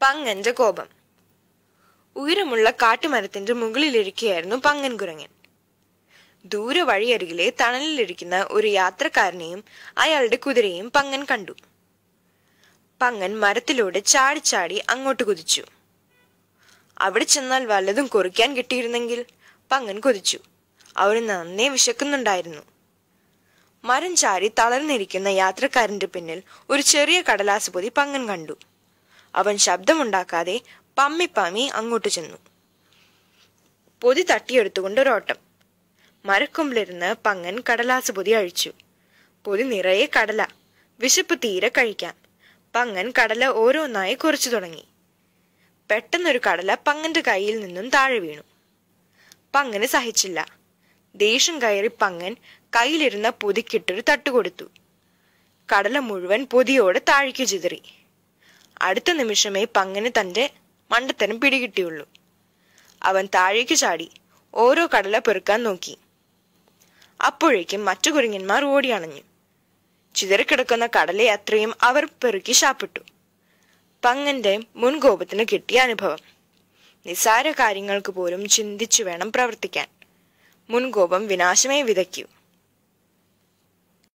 പങ്ങന്റെ കോപം. ഉയരമുള്ള കാട്ടുമരത്തിന്റെ മുകളിലിരിക്കുകയായിരുന്നു പങ്ങൻ കുരങ്ങൻ. ദൂരെ വഴിയരികിലെ തണലിലിരിക്കുന്ന ഒരു യാത്രക്കാരനെയും അയാളുടെ കുതിരയും പങ്ങൻ കണ്ടു. പങ്ങൻ മരത്തിലൂടെ ചാടിച്ചാടി അങ്ങോട്ട് കുതിച്ചു. അവിടെ ചെന്നാൽ വല്ലതും കുറിക്കാൻ കിട്ടിയിരുന്നെങ്കിൽ പങ്ങൻ കൊതിച്ചു. അവന് നന്നേ വിശക്കുന്നുണ്ടായിരുന്നു. മരം ചാരി തളർന്നിരിക്കുന്ന യാത്രക്കാരന്റെ പിന്നിൽ ഒരു ചെറിയ കടലാസ് പൊതി പങ്ങൻ കണ്ടു. അവൻ ശബ്ദമുണ്ടാക്കാതെ പമ്മി അങ്ങോട്ട് ചെന്നു. പൊതി തട്ടിയെടുത്തുകൊണ്ട് ഒരോട്ടം. മരക്കൊമ്പിലിരുന്ന് പങ്ങൻ കടലാസ് പൊതി അഴിച്ചു. പൊതി നിറയെ കടല. വിശപ്പ് തീരെ കഴിക്കാം. പങ്ങൻ കടല ഓരോന്നായി കുറിച്ചു തുടങ്ങി. പെട്ടെന്നൊരു കടല പങ്ങന്റെ കയ്യിൽ നിന്നും താഴെ വീണു. പങ്ങന് സഹിച്ചില്ല. ദേഷ്യം കയറി പങ്ങൻ കയ്യിലിരുന്ന പൊതിക്കിട്ടൊരു തട്ടുകൊടുത്തു. കടല മുഴുവൻ പൊതിയോടെ താഴേക്ക് ചിതറി. അടുത്ത നിമിഷമേ പങ്ങന് തന്റെ മണ്ടത്തരം പിടികിട്ടിയുള്ളൂ. അവൻ താഴേക്ക് ചാടി ഓരോ കടല പെറുക്കാൻ നോക്കി. അപ്പോഴേക്കും മറ്റു കുരങ്ങന്മാർ ഓടിയണഞ്ഞു. ചിതറിക്കിടക്കുന്ന കടലെ അത്രയും അവർ പെറുക്കി ശാപ്പിട്ടു. പങ്ങന്റെ മുൻകോപത്തിന് കിട്ടിയ അനുഭവം. നിസ്സാര കാര്യങ്ങൾക്ക് പോലും ചിന്തിച്ചു വേണം പ്രവർത്തിക്കാൻ. മുൻകോപം വിനാശമേ വിതയ്ക്കൂ.